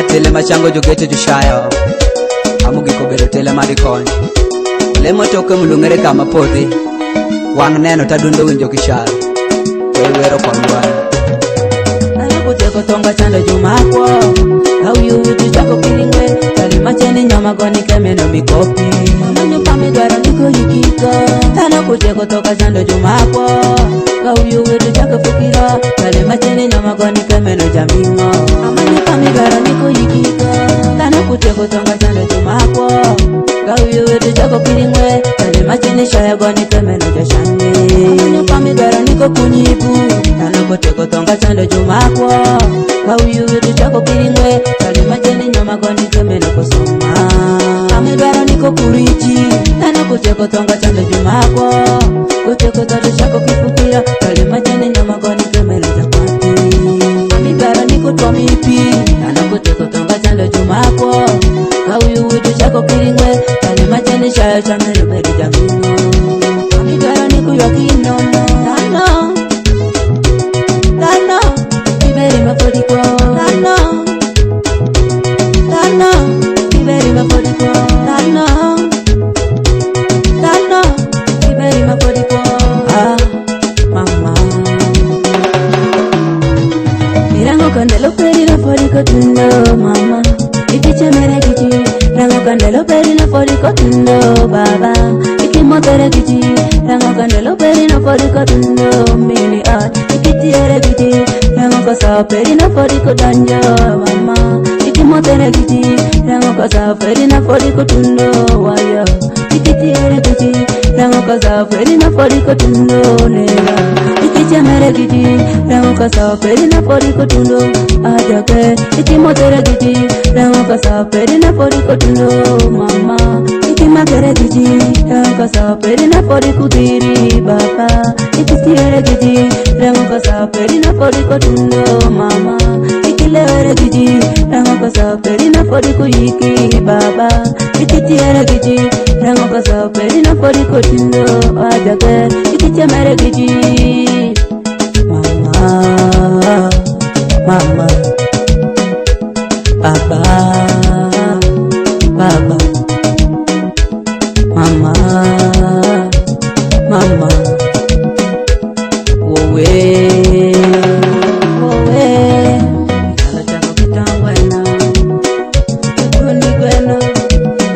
Atele machango jogete jushayo Amugi kobero tele marikon Lemo toke mulungere kama poti Wang neno tadundo winjo kisharo Wero kwa mwana Kuteko tonga chando jumakwo Kauyu witu chako kilingwe Kalima cheni nyama goni kemeno mikopi Amanyo pamigwara niko yukiko Tano kuteko toka chando jumakwo Kauyu witu chako fikira Kalima cheni nyama goni kemeno jamingo Amanyo pamigwara niko yukiko Tano kuteko tonga chando jumakwo Kauyu witu chako kilingwe Kalima cheni shaya goni kemeno jashani Amanyo pamigwara niko kunyibu Tano kuteko tonga chando jumakwo Kauyu witu chako kilingwe Kalima cheni nyama goni kemeno kusoma Amidwaro niko kurichi Tano kuteko tonga chando jumakwo Kuteko tonga chako kifukira Kalima cheni nyama goni kemeno jakwati Amidwaro niko tomipi Tano kuteko tonga chando jumakwo Kauyu witu chako kilingwe Kalima cheni shayo chameno bedi jamino Amidwaro niko yakinono Tano Iberi mafodiko Tano Iberi mafodiko Tano Iberi mafodiko Mama Mirango kandelo peri na fodiko tundo Mama Ikiche mere kiji Rango kandelo peri na fodiko tundo Baba Ikimotere kiji Rango kandelo peri na fodiko tundo Mini art Ikitiere kiji Rango kosa peri na fodiko danjo Mama Ikimotere kiji Rango kosa peri na fodiko tundo Wayo Ikitiere kiji Rango kosa peri na fodiko tundo Nera Ikiche mere kiji Rango kosa peri na fodiko tundo Ajake Ikimotere kiji Rango kosa peri na fodiko tundo Mama Ikimakere kiji Rango kosa peri na fodiko diri Baba Ikitiere kiji Rango kosa peri na fodiko tundo Mama Ikilewere kiji Rango kosa peri na fodiko yiki Baba Ikitiere kiji Rango kosa peri na fodiko tundo Ajake Ikichemere kiji Mama Mama Baba Baba Mama Mama Owe Mikala chako kitangwena Kundi gwena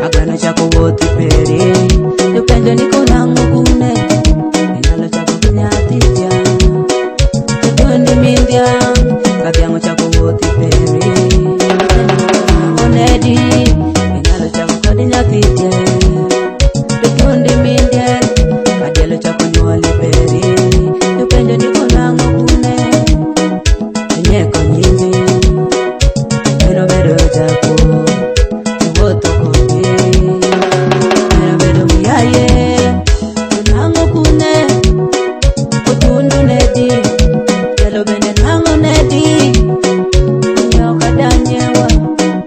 Agana chako woti peri Yupenjo niko nangu kune Mikala chako kinyatija Kundi mindia Katiango chako woti peri Onedi Mikala chako kodi nyatija Kundi mindia Kadialo chako nyuali peri Yupenjo niko nangu kune Nyeko nyingi Meno bedo chako Uwoto kodi Meno bedo miyaye Nangu kune Utundu nedi Yelo bende nangu nedi Nyeo kadanyewa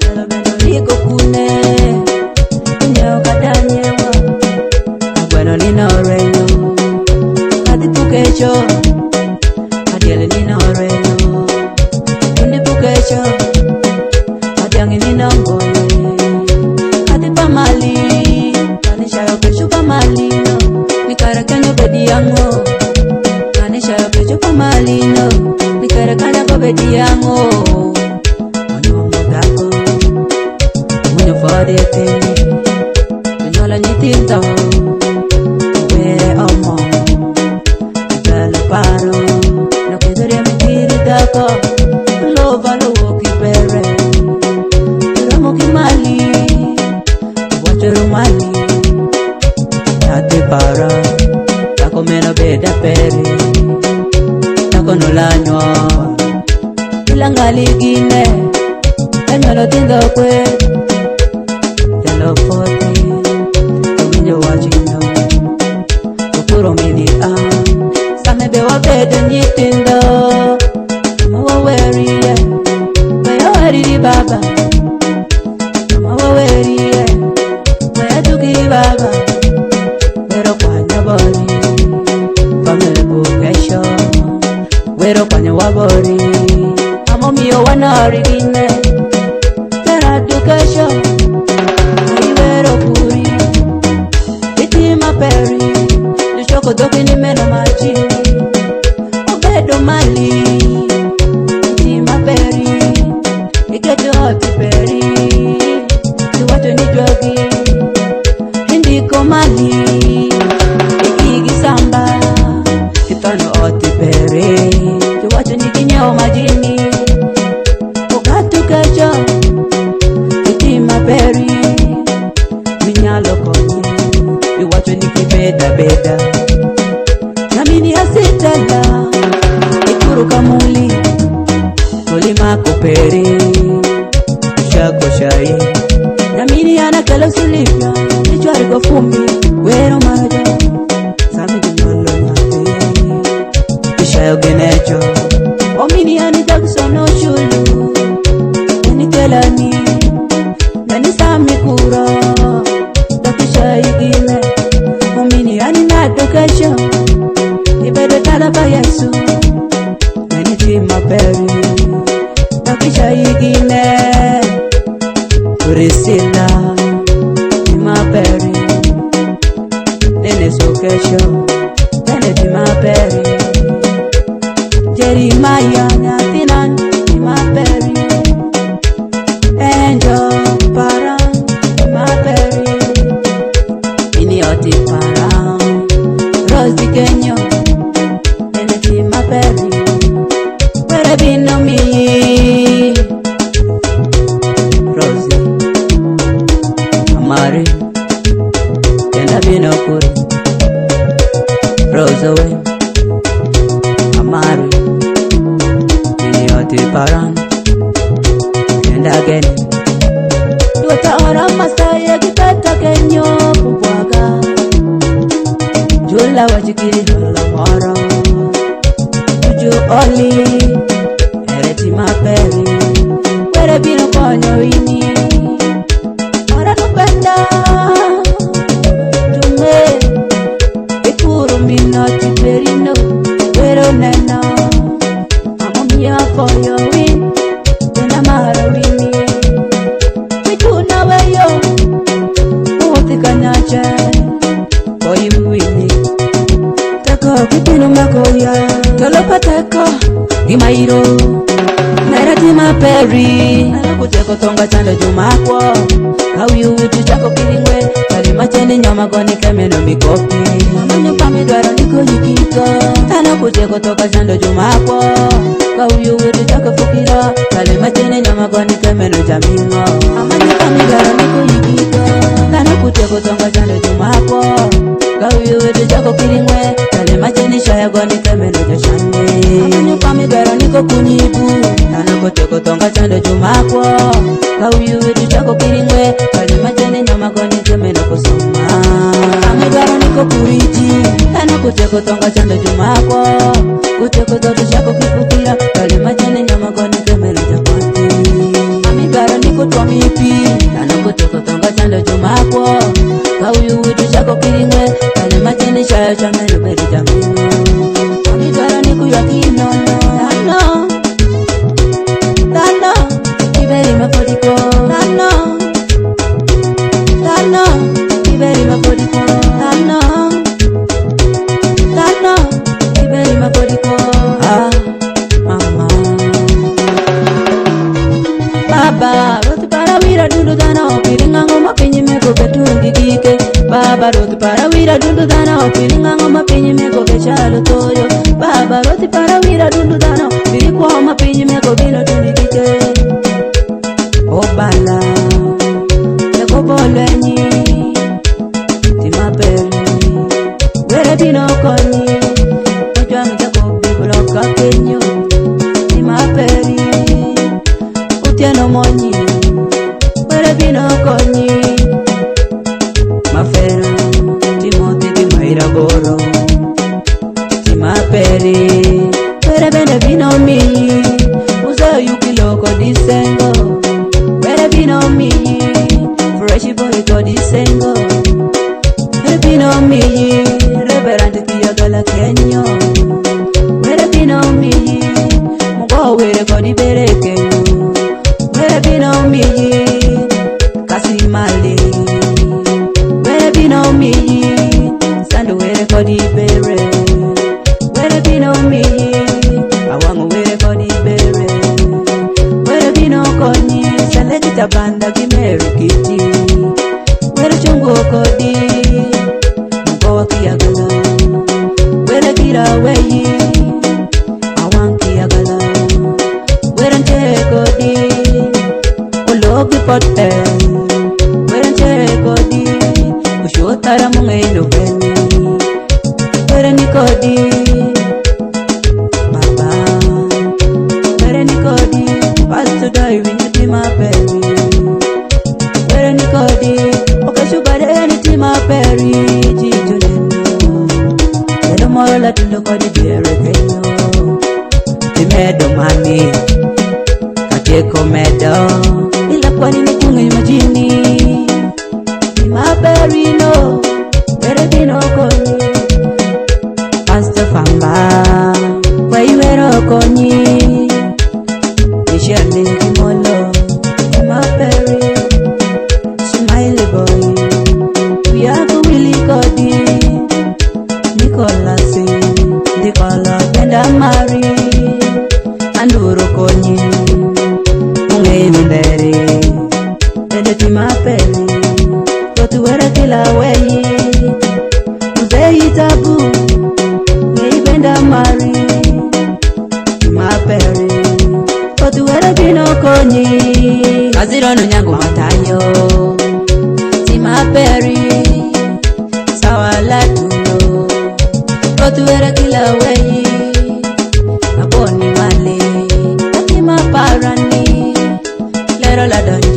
Yelo bende niko kune Nyeo kadanyewa Bueno nina oreyo Kati pukecho Adiele nina oreyo Kundi pukecho Adiangi nina ngoye Kati pamali Kanisha yo kecho pamali no Nikara kanyo bedi yango Kanisha yo kecho pamali no Nikara kanyo bedi yango Onyo mudako Onyo fode teni Onyola nyitinta Were omo Belo paro No kizuri mitiri dako Lova lowo kipere Ramo kimali Wachero mali Ate para Tako meno beda peri Tako nolanyo Ilangali gine Enyolo tindo kwe Yelo poti Winyo wajino Kukuro mini Same bewa bedo nyitindo Mawa weriye Waya weriri baba Mawa weriye Waya tuki baba Wero kwanya bori Family bukesho Wero kwanya wabori Amo miyo wanari gine Eda Namini asitala Ikuru kamuli Kulima kuperi Shako shai Namini anakala usilivya Nichwari kwa fumbi Wero maraja Sami jinolo nafi Ishayo genecho Omini anitakusono shulu Enitelani Nani sami kura Takisha igile Omini aninatokasha Ibede kada pa Yesu Nani tima peri Takisha igile Priscilla Tima peri Nene sokesho Nene tima peri Jeremiah Nathinan Tima peri Angel Paran Tima peri Inioti Paran Rose Kenyo Nene tima peri Where bino mi Rosie Amari Kenda bino kuri Rose away Amari Inioti Paran Kenda geni Yuta ora masaya kitata kenyo Kupwaga Jula wajikiri hala mara Tuju oli Ereti maperi Were bino konyo ini Ora nupenda Tume Ikuru minoti perino Wero nena Amamia for your win Tena mara wini Mituna weyo Uotika nyache Koi wini Tako kipinu makoya Tolopa teko Gimairo Nairati maperi Kuteko tonga chanda jumakwo Kawiyu witu chako kilingwe Kalima cheni nyama goni kemeno mikopi Amanyo pamidwaro niko yikito Tano kuteko tonga chanda jumakwo Kawiyu witu chako fukira Kalima cheni nyama goni kemeno jamingo Amanyo pamidwaro niko yikito Tano kuteko tonga chanda jumakwo Kawiyu witu chako kilingwe Kalima cheni shaya goni kemeno jashande Amanyo pamidwaro niko kunyibu Tano kuteko tonga chanda jumakwo Kawiyu witu chako kilingwe Kalima cheni nyama goni kemeno kusoma Amegaro niko kuriji Tano kuteko tonga chanda jumakwo Kuteko toto chako kifukira Kalima cheni nyama goni kemeno jakwati Amegaro niko tomipi Tano kuteko tonga chanda jumakwo Kawiyu witu chako kilingwe Kalima cheni shaya chameno beri jamingo Amegaro niko yakinono Tano Tano Iberi mafodiko Tano Tano Iberi mafodiko Tano Tano Iberi mafodiko Ah Mama Baba Roti para wira dundu dana Pilinga ngoma penye meko betungi dike Baba roti para wira dundu dana Pilinga ngoma penye meko bechalo toyo Baba roti para wira dundu dana Pilikwa ngoma penye meko bino tundi dike Obala Yako bolwenyi Tima peri Were bino konyi Ojwa mitako bibuloka kenyo Tima peri Utiano monyi Were bino konyi Mafera Timoti timaira goro Tima peri Were bende bino miyi Uzo yuki loko disengo Were bino miyi Freshi boy ko disengo Were bino miyi Reverend kiyagala kenyo Were bino miyi Mugo were ko di bere kenyo Were bino miyi Kasi mali Were bino miyi Sandu were ko di bere Were bino miyi Awangu were ko di bere Were bino konyi Saleti tabanda kimeru kiti Were chungo kodi Mugo wa kiyagala Were kira weyi Awangu kiyagala Were nche kodi Ologi pote Were nche kodi Ushotara mungaino beni kodi baba, were ni kodi pasto dai winyo tima peri, were ni kodi okashubare ni tima peri jijo neno, eno mola tundo kodi diere kenyo, timedo mami katieko medo, ila kwani ni kungi majini, tima peri no, were dino kodi pasto famba, kwa iwero konyi Ishani kimolo, tima peri, smiley boy, Wiyaku Willy kodi, Nicolasi, Nicola Benda Mari, Anduro konyi, Munge Minderi, Ede tima peri, Kotu wera kila weyi, Mzei tabu, Munge Benda Mari, tima peri, Kotu wera kino konyi, Aziro no nyango matayo, tima peri, sawala tuno, Kotu wera kila weyi, Aboni male, Atima parani, Lero la donyo